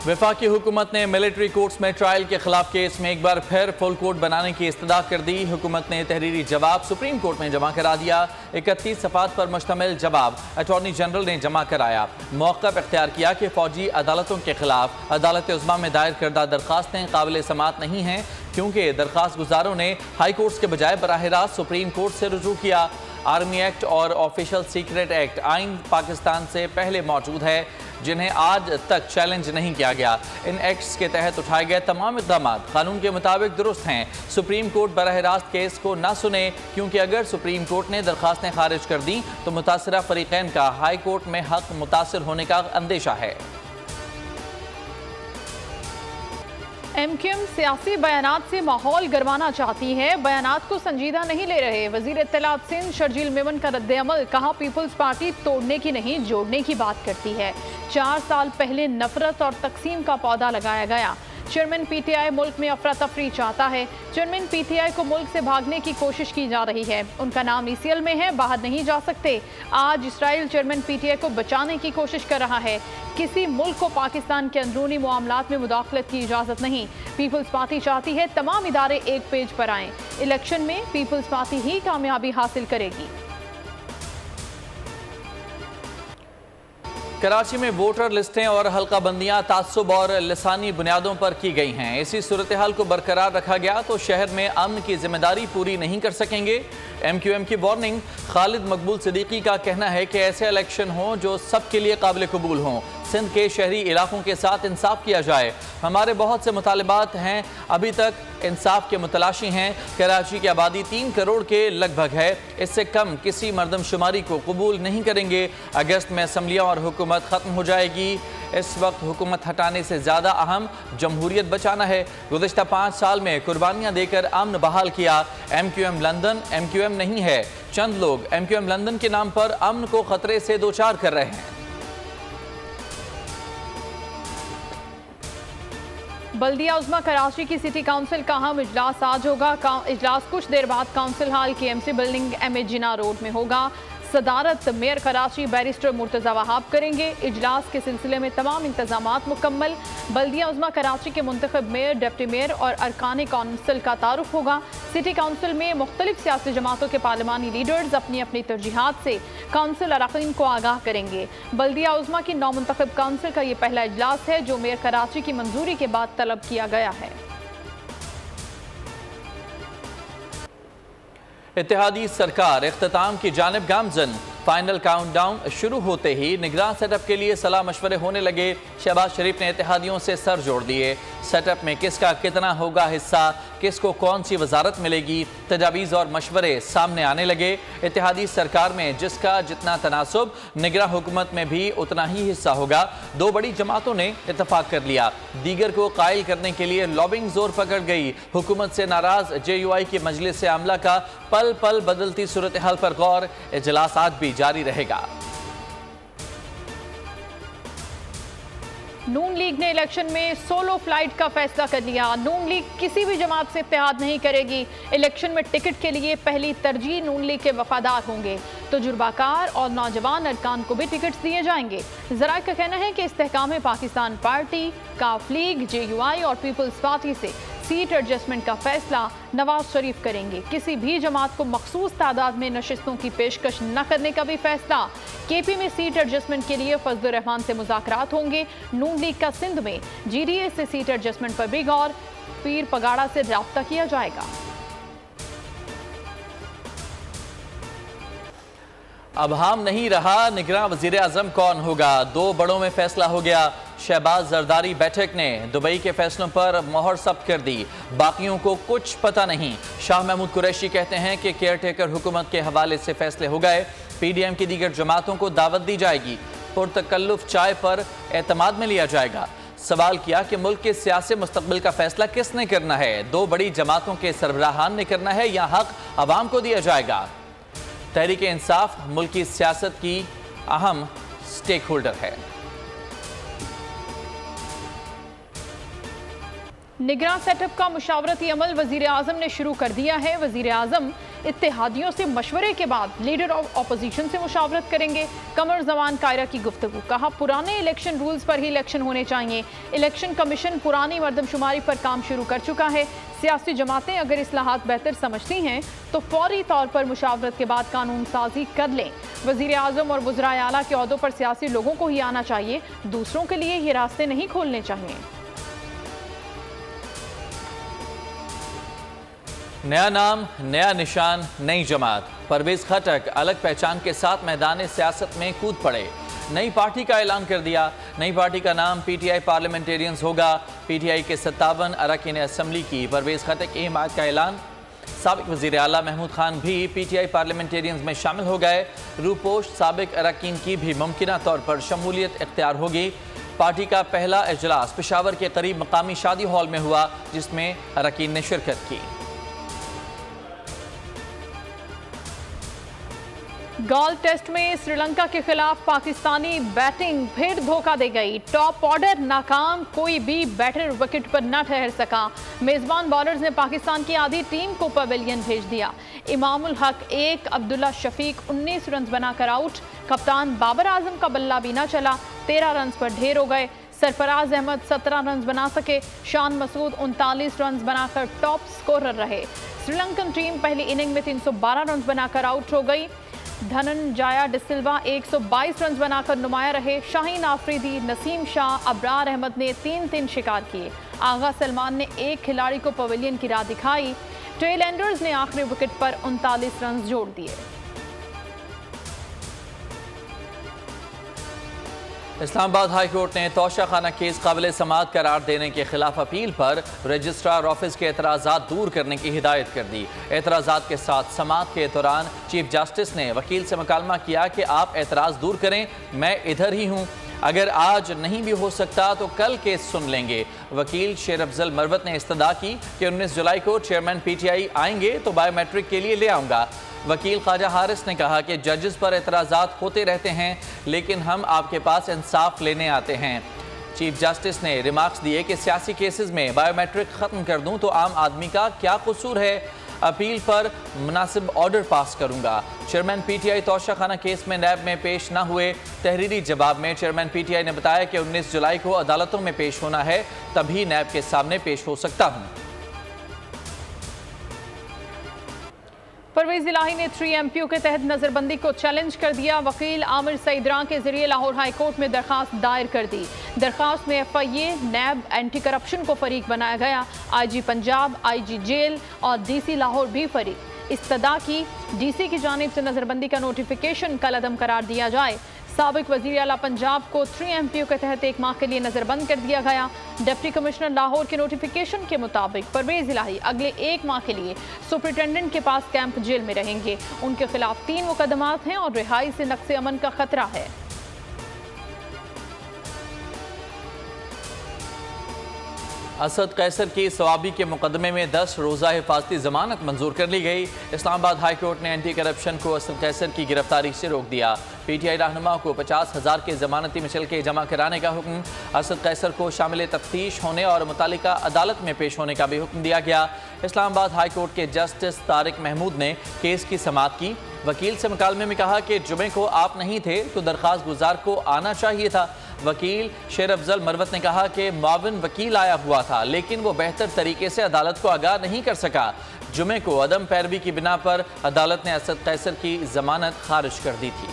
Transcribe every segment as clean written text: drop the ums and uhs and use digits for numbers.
वफाकी हुकूमत ने मिलिट्री कोर्ट्स में ट्रायल के खिलाफ केस में एक बार फिर फुल कोर्ट बनाने की इस्तदा कर दी। हुकूमत ने तहरीरी जवाब सुप्रीम कोर्ट में जमा करा दिया। 31 सफ़ात पर मुश्तमिल जवाब अटॉर्नी जनरल ने जमा कराया। मौक़िफ़ इख्तियार किया कि फौजी अदालतों के खिलाफ अदालत उज़्मा में दायर करदा दरखास्तें काबिल समाअत नहीं हैं, क्योंकि दरखास्त गुजारों ने हाई कोर्ट्स के बजाय बराह रास्त सुप्रीम कोर्ट से रुजू किया। आर्मी एक्ट और ऑफिशियल सीक्रेट एक्ट आइन पाकिस्तान से पहले मौजूद है, जिन्हें आज तक चैलेंज नहीं किया गया। इन एक्ट्स के तहत उठाए गए तमाम इक़दाम कानून के मुताबिक दुरुस्त हैं। सुप्रीम कोर्ट बराह रास्त केस को ना सुने, क्योंकि अगर सुप्रीम कोर्ट ने दरखास्तें खारिज कर दी तो मुतासरा फरीक़ैन का हाई कोर्ट में हक मुतासर होने का अंदेशा है। MQM सियासी बयानात से माहौल गरमाना चाहती है, बयानात को संजीदा नहीं ले रहे। वज़ीर इत्तलात सिंध शर्जील मेमन का रद्द-ए-अमल, कहा पीपल्स पार्टी तोड़ने की नहीं जोड़ने की बात करती है। 4 साल पहले नफरत और तकसीम का पौधा लगाया गया। चेयरमैन PTI मुल्क में अफरा तफरी चाहता है। चेयरमैन PTI को मुल्क से भागने की कोशिश की जा रही है। उनका नाम ECL में है, बाहर नहीं जा सकते। आज इसराइल चेयरमैन PTI को बचाने की कोशिश कर रहा है। किसी मुल्क को पाकिस्तान के अंदरूनी मामलात में मुदाखलत की इजाज़त नहीं। पीपल्स पार्टी चाहती है तमाम इदारे एक पेज पर आएँ। इलेक्शन में पीपल्स पार्टी ही कामयाबी हासिल करेगी। कराची में वोटर लिस्टें और हल्का बंदियाँ तासुब और लिसानी बुनियादों पर की गई हैं। इसी सूरत हाल को बरकरार रखा गया तो शहर में अमन की जिम्मेदारी पूरी नहीं कर सकेंगे। MQM की वार्निंग। खालिद मकबूल सिद्दीकी का कहना है कि ऐसे इलेक्शन हों जो सबके लिए काबिल कबूल हों। सिंध के शहरी इलाकों के साथ इंसाफ किया जाए। हमारे बहुत से मुतालबात हैं, अभी तक इंसाफ के मुतलाशी हैं। कराची की आबादी 3 करोड़ के लगभग है, इससे कम किसी मरदमशुमारी को कबूल नहीं करेंगे। अगस्त में असम्बलियाँ और हुकूमत ख़त्म हो जाएगी। इस वक्त हुकूमत हटाने से ज़्यादा अहम जमहूरियत बचाना है। गुज़िश्ता 5 साल में कुर्बानियाँ देकर अमन बहाल किया। MQM लंदन MQM नहीं है। चंद लोग MQM लंदन के नाम पर अमन को खतरे से दो चार कर रहे हैं। बल्दिया उज़्मा कराची की सिटी काउंसिल का अहम इजलास आज होगा। इजलास कुछ देर बाद काउंसिल हाल KMC बिल्डिंग MA जिना रोड में होगा। सदारत मेयर कराची बैरिस्टर मुर्तज़ा वहाब करेंगे। इजलास के सिलसिले में तमाम इंतजामात मुकम्मल। बल्दिया उज़्मा कराची के मुंतखब मेयर, डिप्टी मेयर और अरकान काउंसिल का तारुफ होगा। सिटी काउंसिल में मुख्तलिफ सियासी जमातों के पार्लिमानी लीडर्स अपनी अपनी तरजीहात से काउंसिल अरकान को आगाह करेंगे। बल्दिया उज़्मा की नौमुंतखब काउंसिल का ये पहला इजलास है जो मेयर कराची की मंजूरी के बाद तलब किया गया है। इत्तेहादी सरकार इख्तिताम की जानिब गामजन। फाइनल काउंटडाउन शुरू होते ही निगरान सेटअप के लिए सलाह मशवरे होने लगे। शहबाज शरीफ ने इत्तेहादियों से सर जोड़ दिए। सेटअप में किसका कितना होगा हिस्सा, किसको कौन सी वजारत मिलेगी, तजावीज़ और मशवरे सामने आने लगे। इत्तेहादी सरकार में जिसका जितना तनासुब, निगरान हुकूमत में भी उतना ही हिस्सा होगा। 2 बड़ी जमातों ने इत्तफाक कर लिया। दीगर को कायल करने के लिए लॉबिंग जोर पकड़ गई। हुकूमत से नाराज JUI की मजलिस से आमला का पल पल बदलती सूरत हाल पर गौर। इजलास आज भी जारी रहेगा। नून लीग ने इलेक्शन में सोलो फ्लाइट का फैसला कर लिया। नून लीग किसी भी जमात से इत्तेहाद नहीं करेगी। इलेक्शन में टिकट के लिए पहली तरजीह नून लीग के वफादार होंगे। तजुर्बाकार और नौजवान अरकान को भी टिकट्स दिए जाएंगे। ज़राए का कहना है कि इस्तेहकाम पाकिस्तान पार्टी, काफ लीग, JUI और पीपल्स पार्टी से सीट एडजस्टमेंट का फैसला नवाज शरीफ करेंगे। किसी भी जमात को मखसूस तादाद में नशिस्तों की पेशकश न करने का भी फैसला। KP में सीट एडजस्टमेंट के लिए फजल रहमान से मुज़ाकरात होंगे। नून लीग का सिंध में GDA से सीट एडजस्टमेंट पर भी गौर। पीर पगाड़ा से राब्ता किया जाएगा। अब हम नहीं रहा निगरान वज़ीर आज़म कौन होगा। 2 बड़ों में फैसला हो गया। शहबाज जरदारी बैठक ने दुबई के फैसलों पर मोहर सब्त कर दी, बाकियों को कुछ पता नहीं। शाह महमूद कुरैशी कहते हैं कि केयर टेकर हुकूमत के हवाले से फैसले हो गए। PDM की दीगर जमातों को दावत दी जाएगी। पुरतकल्लुफ चाय पर एतमाद में लिया जाएगा। सवाल किया कि मुल्क के सियासी मुस्तकबिल का फैसला किसने करना है, 2 बड़ी जमातों के सरबराहान ने करना है या हक अवाम को दिया जाएगा। तहरीक इंसाफ मुल्क की सियासत की अहम स्टेक होल्डर है। निगरान सेटअप का मुशावरती अमल वज़ीर आज़म ने शुरू कर दिया है। वज़ीर आज़म इत्तेहादियों से मशवरे के बाद लीडर ऑफ ऑपोजिशन से मुशावरत करेंगे। कमर जमान कायरा की गुफ्तगू, कहा पुराने इलेक्शन रूल्स पर ही इलेक्शन होने चाहिए। इलेक्शन कमीशन पुरानी मर्दमशुमारी पर काम शुरू कर चुका है। सियासी जमातें अगर इस्लाहात बेहतर समझती हैं तो फौरी तौर पर मुशावरत के बाद कानून साजी कर लें। वज़ीर आज़म और वज़राए आला के ओहदों पर सियासी लोगों को ही आना चाहिए, दूसरों के लिए ये रास्ते नहीं खोलने चाहिए। नया नाम, नया निशान, नई जमात। परवेज खटक अलग पहचान के साथ मैदान सियासत में कूद पड़े। नई पार्टी का ऐलान कर दिया। नई पार्टी का नाम पीटीआई पार्लियामेंटेरियंस होगा। पीटीआई के 57 अरकान असम्बली की परवेज खटक की हिमायत का ऐलान। साबिक वज़ीर आला महमूद खान भी पीटीआई पार्लियामेंटेरियंस में शामिल हो गए। रूपोश साबिक अरकान की भी मुमकिना तौर पर शमूलियत इख्तियार होगी। पार्टी का पहला इजलास पेशावर के करीब मकामी शादी हॉल में हुआ, जिसमें अरकान ने शिरकत की। गोल्फ टेस्ट में श्रीलंका के खिलाफ पाकिस्तानी बैटिंग फिर धोखा दे गई। टॉप ऑर्डर नाकाम, कोई भी बैटर विकेट पर न ठहर सका। मेजबान बॉलर्स ने पाकिस्तान की आधी टीम को पवेलियन भेज दिया। इमामुल हक 1, अब्दुल्ला शफीक 19 रन बनाकर आउट। कप्तान बाबर आजम का बल्ला भी न चला, 13 रन पर ढेर हो गए। सरफराज अहमद 17 रन बना सके। शान मसूद 39 रन बनाकर टॉप स्कोरर रहे। श्रीलंकन टीम पहली इनिंग में 312 रन बनाकर आउट हो गई। धनंजया डिसिल्वा 122 रन बनाकर नुमाया रहे। शाहीन आफरीदी, नसीम शाह, अब्रार अहमद ने 3-3 शिकार किए। आगा सलमान ने एक खिलाड़ी को पवेलियन की राह दिखाई। टेल एंडर्स ने आखिरी विकेट पर 39 रन जोड़ दिए। इस्लामाबाद हाई कोर्ट ने तोशाखाना केस काबिल समाअत करार देने के खिलाफ अपील पर रजिस्ट्रार ऑफिस के एतराज़ात दूर करने की हिदायत कर दी। एतराज़ात के साथ समाअत के दौरान चीफ जस्टिस ने वकील से मुकालमा किया कि आप एतराज़ दूर करें, मैं इधर ही हूँ। अगर आज नहीं भी हो सकता तो कल केस सुन लेंगे। वकील शेर अफजल मरवत ने इस्तदा की कि 19 जुलाई को चेयरमैन पीटीआई आएंगे तो बायोमेट्रिक के लिए ले आऊँगा। वकील ख्वाजा हारिस ने कहा कि जजेस पर एतराज़ात होते रहते हैं, लेकिन हम आपके पास इंसाफ लेने आते हैं। चीफ जस्टिस ने रिमार्क्स दिए कि सियासी केसेस में बायोमेट्रिक ख़त्म कर दूं तो आम आदमी का क्या कसूर है। अपील पर मुनासिब ऑर्डर पास करूंगा। चेयरमैन पीटीआई तोशाखाना केस में नैब में पेश न हुए। तहरीरी जवाब में चेयरमैन पीटीआई ने बताया कि 19 जुलाई को अदालतों में पेश होना है, तभी नैब के सामने पेश हो सकता हूं। परवेज इलाही ने 3 MPO के तहत नजरबंदी को चैलेंज कर दिया। वकील आमिर सईदरां के जरिए लाहौर हाई कोर्ट में दरखास्त दायर कर दी। दरखास्त में FIA, नैब, एंटी करप्शन को फरीक बनाया गया। IG पंजाब, IG जेल और DC लाहौर भी फरीक। इस्तदा की DC की जानिब से नजरबंदी का नोटिफिकेशन कलअदम करार दिया जाए। साबिक वज़ीर आला पंजाब को 3 MPO के तहत 1 माह के लिए नजरबंद कर दिया गया। डिप्टी कमिश्नर लाहौर के नोटिफिकेशन के मुताबिक परवेज इलाही अगले 1 माह के लिए सुपरिटेंडेंट के पास कैंप जेल में रहेंगे। उनके खिलाफ 3 मुकदमात हैं और रिहाई से नक्से अमन का खतरा है। असद कैसर की सवाबी के मुकदमे में 10 रोज़ा हिफाजती जमानत मंजूर कर ली गई। इस्लामाबाद हाई कोर्ट ने एंटी करप्शन को असद कैसर की गिरफ्तारी से रोक दिया। पीटीआई रहनुमा को 50,000 के जमानती मुचलके जमा कराने का हुक्म। असद कैसर को शामिल तफ्तीश होने और मुतालिका अदालत में पेश होने का भी हुक्म दिया गया। इस्लामाबाद हाई कोर्ट के जस्टिस तारिक महमूद ने केस की समाअत की। वकील से मुकालमे में कहा कि जुमे को आप नहीं थे तो दरख्वास्त गुजार को आना चाहिए था। वकील शेर अफजल मरवत ने कहा कि मुआविन वकील आया हुआ था, लेकिन वो बेहतर तरीके से अदालत को आगाह नहीं कर सका। जुमे को अदम पैरवी की बिना पर अदालत ने असद कैसर की जमानत खारिज कर दी थी।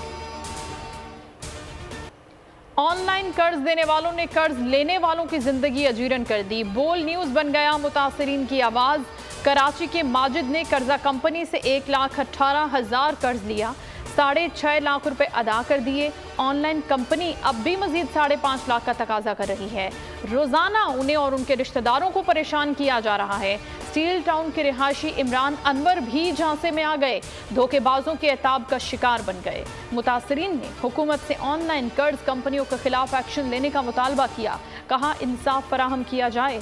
ऑनलाइन कर्ज देने वालों ने कर्ज लेने वालों की जिंदगी अजीरन कर दी। बोल न्यूज बन गया मुतासरीन की आवाज। कराची के माजिद ने कर्जा कंपनी से 1,18,000 कर्ज लिया, 6.5 लाख रुपए अदा कर दिए। ऑनलाइन कंपनी अब भी मजीद 5.5 लाख का तकाजा कर रही है। रोजाना उन्हें और उनके रिश्तेदारों को परेशान किया जा रहा है। स्टील टाउन के रिहायशी इमरान अनवर भी झांसे में आ गए, धोखेबाजों के एताब का शिकार बन गए। मुतासरीन ने हुकूमत से ऑनलाइन कर्ज कंपनियों के खिलाफ एक्शन लेने का मुतालबा किया। कहा इंसाफ फराहम किया जाए।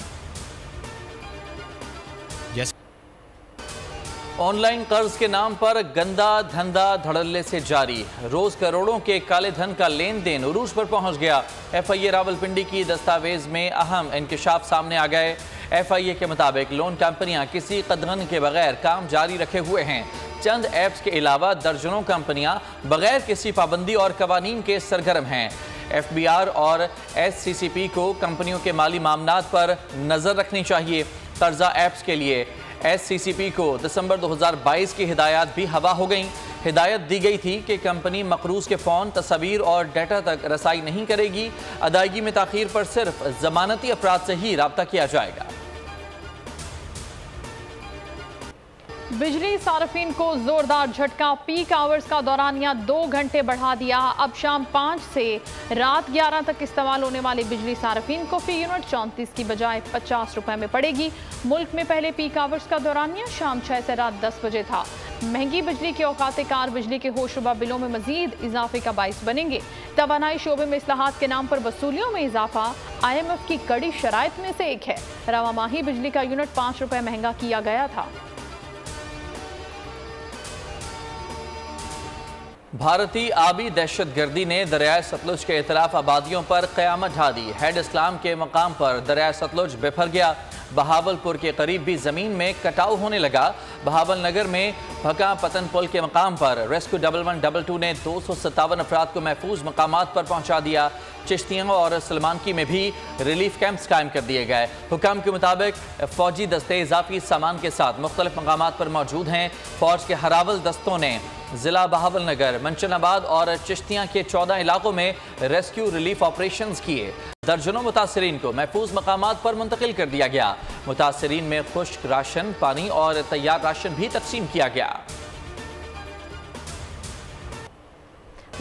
ऑनलाइन कर्ज के नाम पर गंदा धंधा धड़ल्ले से जारी। रोज करोड़ों के काले धन का लेन देन उरूज पर पहुंच गया। FIA रावलपिंडी की दस्तावेज में अहम इंकशाफ सामने आ गए। FIA के मुताबिक लोन कंपनियां किसी कदगन के बगैर काम जारी रखे हुए हैं। चंद ऐप्स के अलावा दर्जनों कंपनियां बगैर किसी पाबंदी और कवानीन के सरगर्म हैं। FBR और SCCP को कंपनियों के माली मामलात पर नजर रखनी चाहिए। कर्जा ऐप्स के लिए SCCP को दिसंबर 2022 की हिदायत भी हवा हो गई। हिदायत दी गई थी कि कंपनी मकरूज के फ़ोन, तस्वीर और डाटा तक रसाई नहीं करेगी। अदायगी में ताखीर पर सिर्फ जमानती अफराद से ही राब्ता किया जाएगा। बिजली सार्फिन को जोरदार झटका, पीक आवर्स का दौरानिया 2 घंटे बढ़ा दिया। अब शाम 5 से रात 11 तक इस्तेमाल होने वाली बिजली सार्फिन को फी यूनिट 34 की बजाय 50 रुपए में पड़ेगी। मुल्क में पहले पीक आवर्स का दौरानिया शाम 6 से रात 10 बजे था। महंगी बिजली के औकात कार बिजली के होशरुबा बिलों में मजीद इजाफे का बाइस बनेंगे। तवानाई शोबे में इस्लाहात के नाम पर वसूलियों में इजाफा IMF की कड़ी शराइत में से एक है। रवा माही बिजली का यूनिट 5 रुपए महंगा किया गया था। भारतीय आबी दहशतगर्दी ने दरियाए सतलुज के इतराफ आबादियों पर क़यामत ढा दी। हेड इस्लाम के मकाम पर दरियाए सतलुज बिफर गया। बहावलपुर के करीब भी ज़मीन में कटाव होने लगा। बहावल नगर में भका पतन पुल के मकाम पर रेस्क्यू 1112 ने 257 अफराद को महफूज मकामात पर पहुंचा दिया। चिश्तियों और सलमानकी में भी रिलीफ कैंप्स कायम कर दिए गए। हुकाम के मुताबिक फौजी दस्ते इजाफी सामान के साथ मुख्तलिफ मकामात पर मौजूद हैं। फौज के हरावल दस्तों ने जिला बहावल नगर, मंचनाबाद और चिश्तियाँ के 14 इलाकों में रेस्क्यू रिलीफ ऑपरेशंस किए। दर्जनों मुतासरीन को महफूज मकामात पर मुंतकिल कर दिया गया। मुतासरीन में खुश्क राशन, पानी और तैयार राशन भी तकसीम किया गया।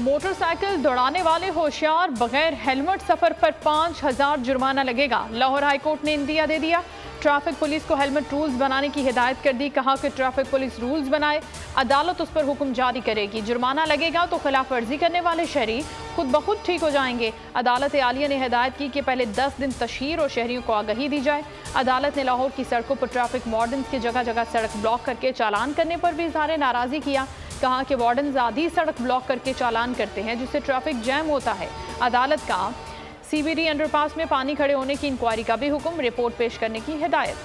मोटरसाइकिल दौड़ाने वाले होशियार, बगैर हेलमेट सफर पर 5000 जुर्माना लगेगा। लाहौर हाईकोर्ट ने इंदिया दे दिया। ट्रैफिक पुलिस को हेलमेट रूल्स बनाने की हिदायत कर दी। कहा कि ट्रैफिक पुलिस रूल्स बनाए, अदालत उस पर हुक्म जारी करेगी। जुर्माना लगेगा तो खिलाफ वर्जी करने वाले शहरी खुद ब खुद ठीक हो जाएंगे। अदालत आलिया ने हिदायत की कि पहले 10 दिन तशहीर और शहरियों को आगाही दी जाए। अदालत ने लाहौर की सड़कों पर ट्रैफिक वार्डन्स के जगह जगह सड़क ब्लॉक करके चालान करने पर भी इज़हार नाराज़गी किया। कहा कि वार्डन आधी सड़क ब्लॉक करके चालान करते हैं जिससे ट्रैफिक जैम होता है। अदालत का CBD अंडरपास में पानी खड़े होने की इंक्वायरी का भी हुक्म, रिपोर्ट पेश करने की हिदायत।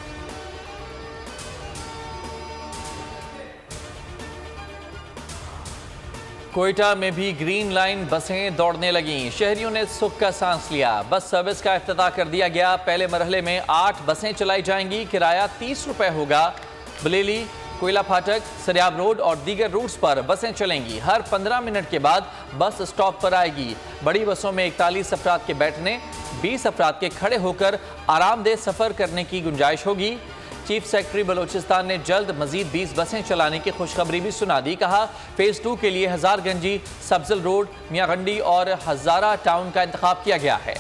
कोयटा में भी ग्रीन लाइन बसें दौड़ने लगीं। शहरियों ने सुख का सांस लिया। बस सर्विस का इफ्तिताह कर दिया गया। पहले मरहले में 8 बसें चलाई जाएंगी। किराया 30 रुपए होगा। बलेली, कोयला फाटक, सरियाब रोड और दीगर रूट्स पर बसें चलेंगी। हर 15 मिनट के बाद बस स्टॉप पर आएगी। बड़ी बसों में 41 अफराद के बैठने, 20 अफराद के खड़े होकर आरामदेह सफ़र करने की गुंजाइश होगी। चीफ सेक्रेटरी बलोचिस्तान ने जल्द मजीद 20 बसें चलाने की खुशखबरी भी सुना दी। कहा फेज़ 2 के लिए हजारगंजी, सब्जल रोड, मियागंडी और हजारा टाउन का इंतखाब किया गया है।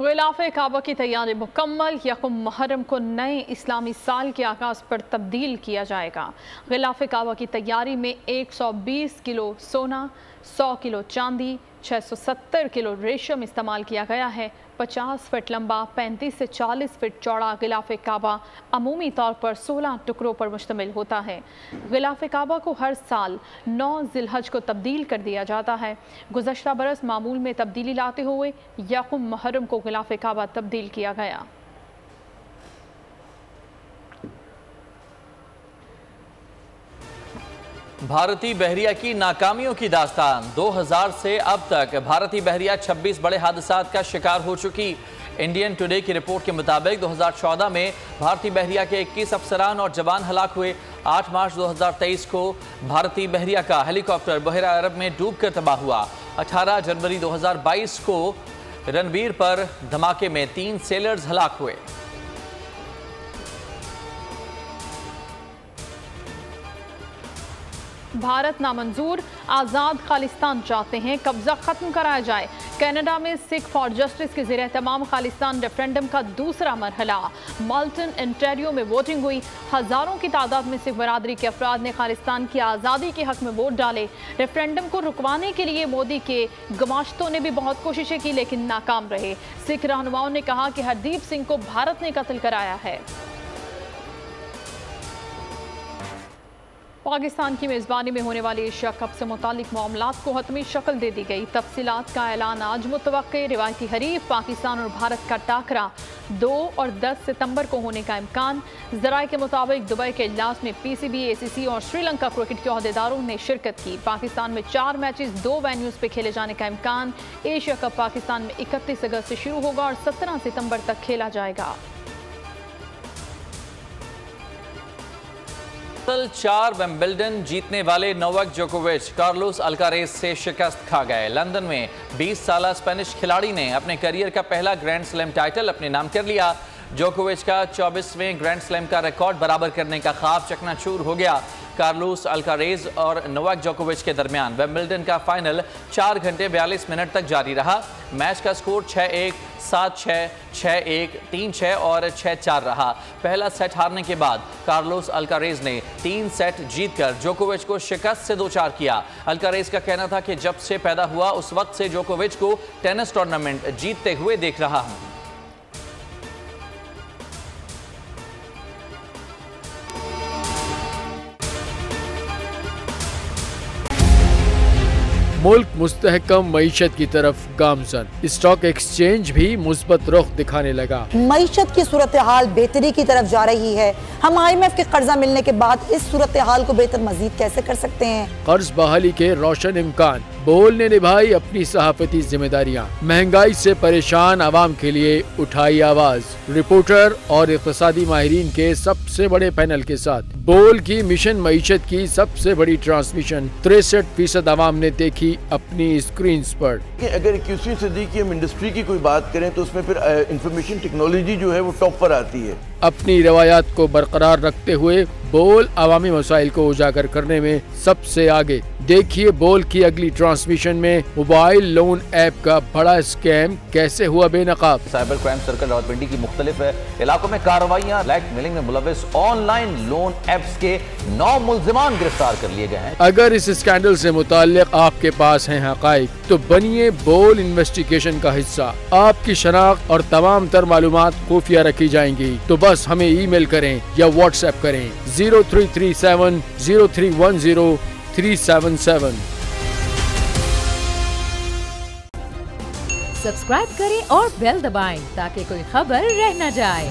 ग़िलाफ़े काबा की तैयारी मुकम्मल। यकम मुहर्रम को नए इस्लामी साल के आगाज़ पर तब्दील किया जाएगा। ग़िलाफ़े काबा की तैयारी में 120 किलो सोना, 100 किलो चांदी, 670 किलो रेशम इस्तेमाल किया गया है। 50 फीट लंबा, 35 से 40 फीट चौड़ा ग़िलाफ़े काबा अमूमी तौर पर 16 टुकड़ों पर मुश्तमिल होता है। ग़िलाफ़े काबा को हर साल 9 ज़िलहज को तब्दील कर दिया जाता है। गुज़श्ता बरस मामूल में तब्दीली लाते हुए यकम मुहर्रम को ग़िलाफ़े काबा तब्दील किया गया। भारतीय बहरिया की नाकामियों की दास्तान। 2000 से अब तक भारतीय बहरिया 26 बड़े हादसात का शिकार हो चुकी। इंडियन टुडे की रिपोर्ट के मुताबिक 2014 में भारतीय बहरिया के 21 अफसरान और जवान हलाक हुए। 8 मार्च 2023 को भारतीय बहरिया का हेलीकॉप्टर बहरा अरब में डूबकर तबाह हुआ। 18 जनवरी 2022 को रणवीर पर धमाके में 3 सेलर्स हलाक हुए। भारत नामंजूर, आज़ाद खालिस्तान चाहते हैं, कब्जा खत्म कराया जाए। कनाडा में सिख फॉर जस्टिस के ज़ेर तमाम खालिस्तान रेफरेंडम का दूसरा मरहला। माल्टन, ओंटारियो में वोटिंग हुई। हज़ारों की तादाद में सिख बरादरी के अफराद ने खालिस्तान की आज़ादी के हक में वोट डाले। रेफरेंडम को रुकवाने के लिए मोदी के गमाश्तों ने भी बहुत कोशिशें की लेकिन नाकाम रहे। सिख रहनुमाओं ने कहा कि हरदीप सिंह को भारत ने कत्ल कराया है। पाकिस्तान की मेज़बानी में होने वाली एशिया कप से मुतालिक मामलात को हतमी शक्ल दे दी गई। तफसीलात का ऐलान आज मुतवक्के। रिवायती हरीफ पाकिस्तान और भारत का टाकरा 2 और 10 सितंबर को होने का इम्कान। ज़राए के मुताबिक दुबई के इजलास में PCB, ACC और श्रीलंका क्रिकेट के अहदेदारों ने शिरकत की। पाकिस्तान में 4 मैचेस 2 वेन्यूज़ पे खेले जाने का इम्कान। एशिया कप पाकिस्तान में 31 अगस्त से शुरू होगा और 17 सितंबर तक खेला जाएगा। 4 विंबलडन जीतने वाले नोवाक जोकोविच कार्लोस अल्कारेज से शिकस्त खा गए। लंदन में 20 साला स्पेनिश खिलाड़ी ने अपने करियर का पहला ग्रैंड स्लैम टाइटल अपने नाम कर लिया। जोकोविच का 24वें ग्रैंड स्लैम का रिकॉर्ड बराबर करने का ख्वाब चकनाचूर हो गया। कार्लोस अल्कारेज और नोवाक जोकोविच के दरमियान विंबलडन का फाइनल 4 घंटे 42 मिनट तक जारी रहा। मैच का स्कोर 6-1, 7-6, 6-1, 3-6 और 6-4 रहा। पहला सेट हारने के बाद कार्लोस अल्कारेज ने 3 सेट जीतकर जोकोविच को शिकस्त से 2-4 किया। अल्कारेज का कहना था कि जब से पैदा हुआ उस वक्त से जोकोविच को टेनिस टूर्नामेंट जीतते हुए देख रहा हूं। मुल्क मुस्तहकम मईशत की तरफ गामजन। स्टॉक एक्सचेंज भी मुस्बत रुख दिखाने लगा। मईशत की सूरत हाल बेहतरी की तरफ जा रही है। हम IMF के कर्जा मिलने के बाद इस सूरत हाल को बेहतर मजीद कैसे कर सकते हैं? कर्ज बहाली के रोशन इम्कान। बोल ने निभाई अपनी सहाफती जिम्मेदारियां। महंगाई से परेशान आवाम के लिए उठाई आवाज। रिपोर्टर और इक़्तिसादी माहिरीन के सबसे बड़े पैनल के साथ बोल की मिशन मईशत की सबसे बड़ी ट्रांसमिशन 63% आवाम ने देखी अपनी स्क्रीन पर। अगर 21वीं सदी की हम इंडस्ट्री की कोई बात करें तो उसमें फिर इंफॉर्मेशन टेक्नोलॉजी जो है वो टॉप पर आती है। अपनी रवायात को बरकरार रखते हुए बोल अवामी मसाइल को उजागर करने में सबसे आगे। देखिए बोल की अगली ट्रांसमिशन में मोबाइल लोन ऐप का बड़ा स्कैम कैसे हुआ बेनकाब। साइबर क्राइम सर्कल रावलपिंडी की मुख्तलिफ इलाकों में कार्रवाइयां। ब्लैकमेलिंग में मुलविस ऑनलाइन लोन ऐप्स के 9 मुल्जिमान गिरफ्तार कर लिए गए हैं। अगर इस स्कैंडल से मुताल्लिक आपके पास हैं हकाइक तो बनिए बोल इन्वेस्टिगेशन का हिस्सा। आपकी शनाख्त और तमाम तर मालूमात खुफिया रखी जाएंगी, तो बस हमें ईमेल करें या व्हाट्सएप करें 0337 0310 377। सब्सक्राइब करें और बेल दबाएं ताकि कोई खबर रह न जाए।